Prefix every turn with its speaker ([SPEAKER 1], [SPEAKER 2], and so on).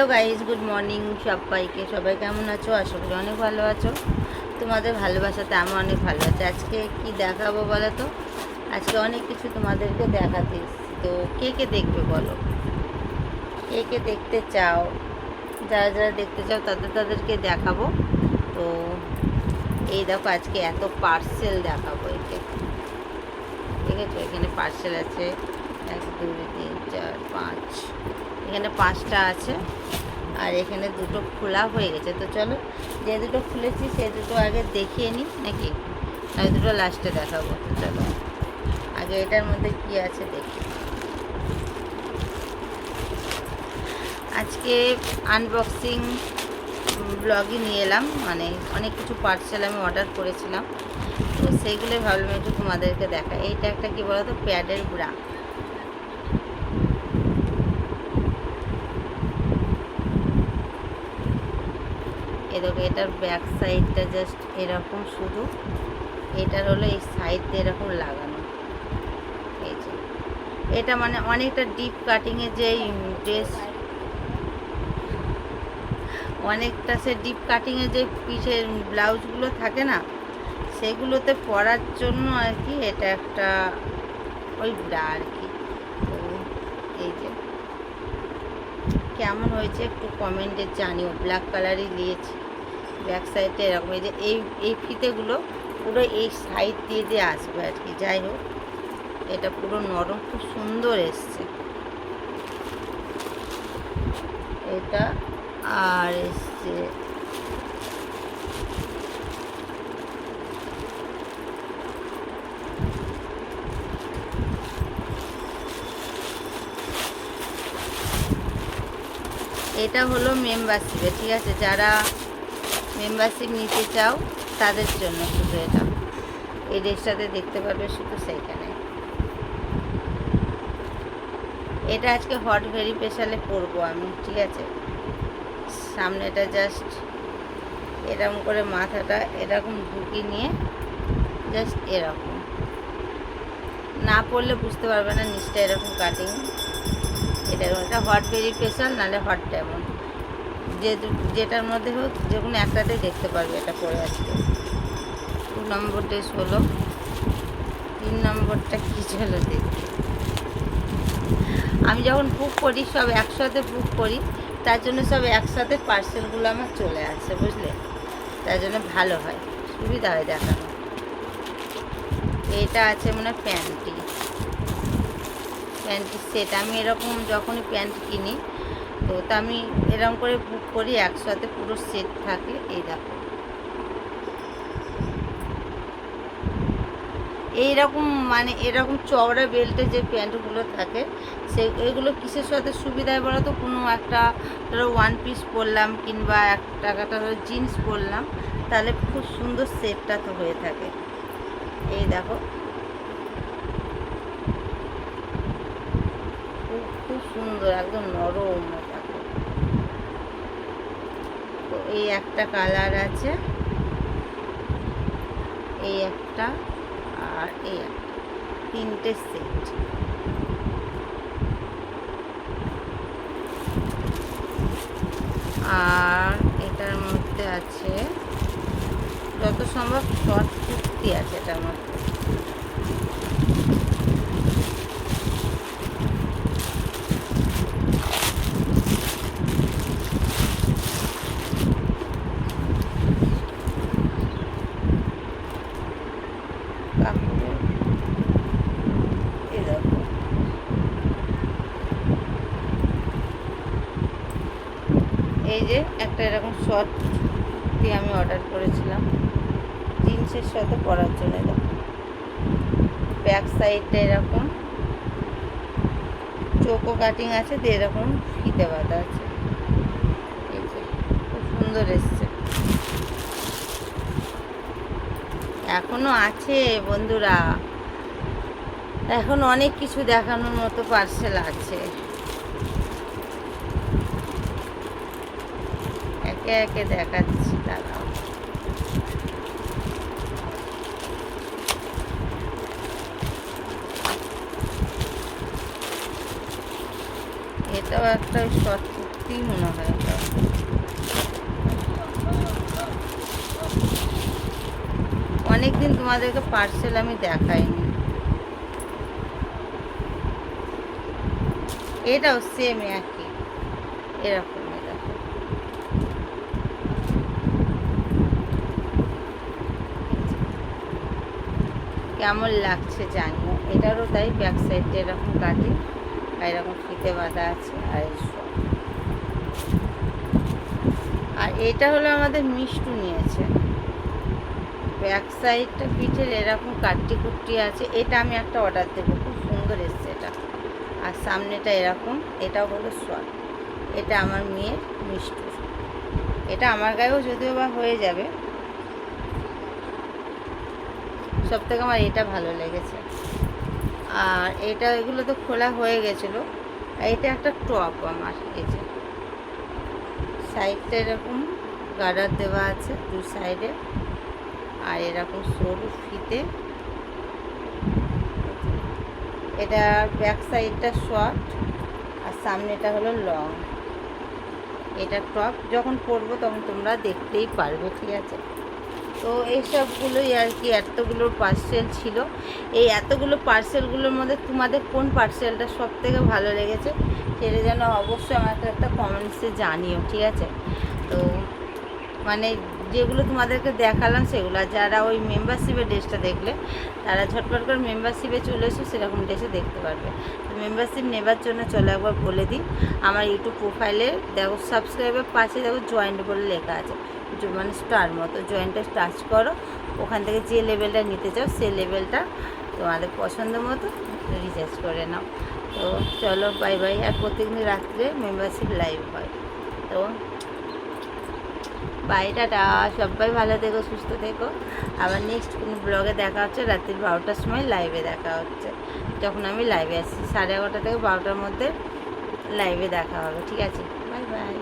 [SPEAKER 1] Hello guys, good morning সবাইকে। সবাই কেমন আছো? আশা করি অনেক ভালো আছো। তোমাদের ভালোবাসাতে আমি অনেক ভালো আছি। আজকে কি দেখাবো বলো তো? আজকে অনেক কিছু তোমাদেরকে দেখাতে এসেছি। তো কে কে দেখবে বলো? কে কে দেখতে চাও? যারা যারা দেখতে চাও তাদেরকে দেখাবো। তো এই দেখো, আজকে এত পার্সেল দেখাবো। একে ঠিক আছে, এখানে পার্সেল আছে 1 2 3 4 5, এখানে 5টা আছে। আর এখানে দুটো খোলা হয়ে গেছে। তো চলো, যে দুটো খুলেছি সে দুটো আগে দেখিয়ে নিই নাকি, না ওই দুটো লাস্টে দেখাবো। তো চলো আগে এটার মধ্যে কি আছে দেখি। আজকে আনবক্সিং ব্লগই নিয়ে এলাম, মানে অনেক কিছু পার্সেল আমি অর্ডার করেছিলাম, তো সেইগুলোই ভাবলাম একটু তোমাদেরকে দেখা। এইটা একটা কি বলো তো, প্যাডের ব্রা। এরকম এটার ব্যাক সাইডটা জাস্ট এরকম, শুধু এটার হলো এই সাইড দিয়ে এরকম লাগানো। এই যে এটা মানে অনেকটা ডিপ কাটিংয়ে যে ড্রেস, অনেকটা সে ডিপ কাটিংয়ে যে পিঠের ব্লাউজগুলো থাকে না, সেগুলোতে পরার জন্য আর কি এটা একটা ওই ব্রা আর কি। তো এই যে কেমন হয়েছে একটু কমেন্টে জানিও। ব্ল্যাক কালারই নিয়েছি। ব্যাক সাইডটা এরকম, এই যে এই ফিতেগুলো পুরো এই সাইড দিয়ে দিয়ে আসবে আর কি। যাই হোক, এটা পুরো নরম, খুব সুন্দর এসছে এটা। আর এসছে এটা হলো মেম্বারশিপে, ঠিক আছে? যারা মেম্বারশিপ নিতে চাও তাদের জন্য শুধু এটা। এই ড্রেসটাতে দেখতে পারবে শুধু সেইখানে। এটা আজকে হট ভেরি স্পেশালে পরবো আমি, ঠিক আছে? সামনেটা জাস্ট এরকম করে মাথাটা এরকম ঢুকিয়ে নিয়ে জাস্ট এরকম, না পরলে বুঝতে পারবে না নিচটা এরকম কাটিং। এটা হট ভেরি স্পেশাল, নাহলে হট ডায়মন্ড, যেটার মধ্যে হোক যে কোনো একটাতেই দেখতে পারবে এটা পরে। আজকে 2 নম্বর ড্রেস হলো। 3 নম্বরটা কী ছিল দেখি। আমি যখন বুক করি সব একসাথে বুক করি, তার জন্য সব একসাথে পার্সেলগুলো আমার চলে আসে, বুঝলে? তার জন্য ভালো হয়, সুবিধা হয় দেখানো। এটা আছে মানে প্যান্টি সেট। আমি এরকম যখনই প্যান্ট কিনি তো তা আমি এরকম করে বুক করি, একসাথে পুরো সেট থাকে। এই দেখো এইরকম, মানে এরকম চওড়া বেল্টে যে প্যান্টগুলো থাকে এগুলো কিসের সাথে সুবিধায় বলো তো? কোনো একটা ধরো 1 পিস পরলাম, কিংবা একটা ধরো জিন্স পরলাম, তাহলে খুব সুন্দর সেটটা তো হয়ে থাকে। এই দেখো খুব সুন্দর, একদম নরম। দেখো, তো এই একটা কালার আছে, এই একটা, আর এই একটা, 3টে সেট। আর এটার মধ্যে আছে যত সম্ভব শর্ট কুর্তি আছে এটার মধ্যে। কাপড়ের এই দেখো, এই যে একটা এরকম শর্ট কুর্তি আমি অর্ডার করেছিলাম জিন্সের সাথে পরার জন্য। দেখো ব্যাক সাইডটা এরকম চোকো কাটিং আছে, দিয়ে এরকম ফিতে বাঁধা আছে। এই যে খুব সুন্দর এসছে। এখনো আছে বন্ধুরা, এখন অনেক কিছু দেখানোর মতো পার্সেল আছে। একে একে দেখাচ্ছি, দাঁড়াও। এটাও একটা শর্ট সত্যিই মনে হয় এটা। অনেকদিন তোমাদেরকে পার্সেল আমি দেখাইনি। এটাও সেম একই এরকম। দেখো কেমন লাগছে জানিও। এটারও তাই ব্যাক সাইডটা এরকম কাটি আর এরকম ফিতে বাঁধা আছে। আর এটা হলো আমাদের মিষ্টু নিয়েছে। ব্যাক সাইডটা পিঠের এরকম কাট্টি কুট্টি আছে। এটা আমি একটা অর্ডার দেবো, খুব সুন্দর এসছে এটা। আর সামনেটা এরকম, এটাও হলো শর্ট। এটা আমার মেয়ের মিষ্টুর। এটা আমার গায়েও যদিও বা হয়ে যাবে, সব থেকে আমার এটা ভালো লেগেছে। আর এটা এগুলো তো খোলা হয়ে গেছিলো। এটা একটা টপ আমার, এই যে সাইডটা এরকম গার্ডার দেওয়া আছে দু সাইডে, আর এরকম সরু ফিতে। এটা ব্যাক সাইডটা শর্ট আর সামনেটা হলো লং। এটা টপ, যখন পরবো তখন তোমরা দেখতেই পারবে, ঠিক আছে। তো এইসবগুলোই আর কি, এতগুলো পার্সেল ছিল। এই এতগুলো পার্সেলগুলোর মধ্যে তোমাদের কোন পার্সেলটা সব থেকে ভালো লেগেছে সেটা যেন অবশ্যই আমাকে একটা কমেন্টসে জানিও, ঠিক আছে। তো মানে যেগুলো তোমাদেরকে দেখালাম সেগুলো, যারা ওই মেম্বারশিপের ড্রেসটা দেখলে তারা ঝটপট করে মেম্বারশিপে চলে এসো, সেরকম ড্রেসে দেখতে পারবে। তো মেম্বারশিপ নেবার জন্য চলো একবার বলে দিই। আমার ইউটিউব প্রোফাইলে দেখো সাবস্ক্রাইবের পাশে দেখো জয়েন্ট বলে লেখা আছে, মানে স্টার মতো। জয়েন্টে টাচ করো, ওখান থেকে যে লেভেলটা নিতে চাও সেই লেভেলটা তোমাদের পছন্দ মতো রিচার্জ করে নাও। তো চলো বাই বাই। আর প্রত্যেকদিন রাত্রে মেম্বারশিপ লাইভ হয়। তো বাই, টাটা। সবাই ভালো থেকো, সুস্থ থেকো। আবার নেক্সট কোনো ব্লগে দেখা হচ্ছে রাত্রি 12টার সময় লাইভে দেখা হচ্ছে, যখন আমি লাইভে আসছি 11:30 থেকে 12টার মধ্যে লাইভে দেখা হবে, ঠিক আছে। Bye bye.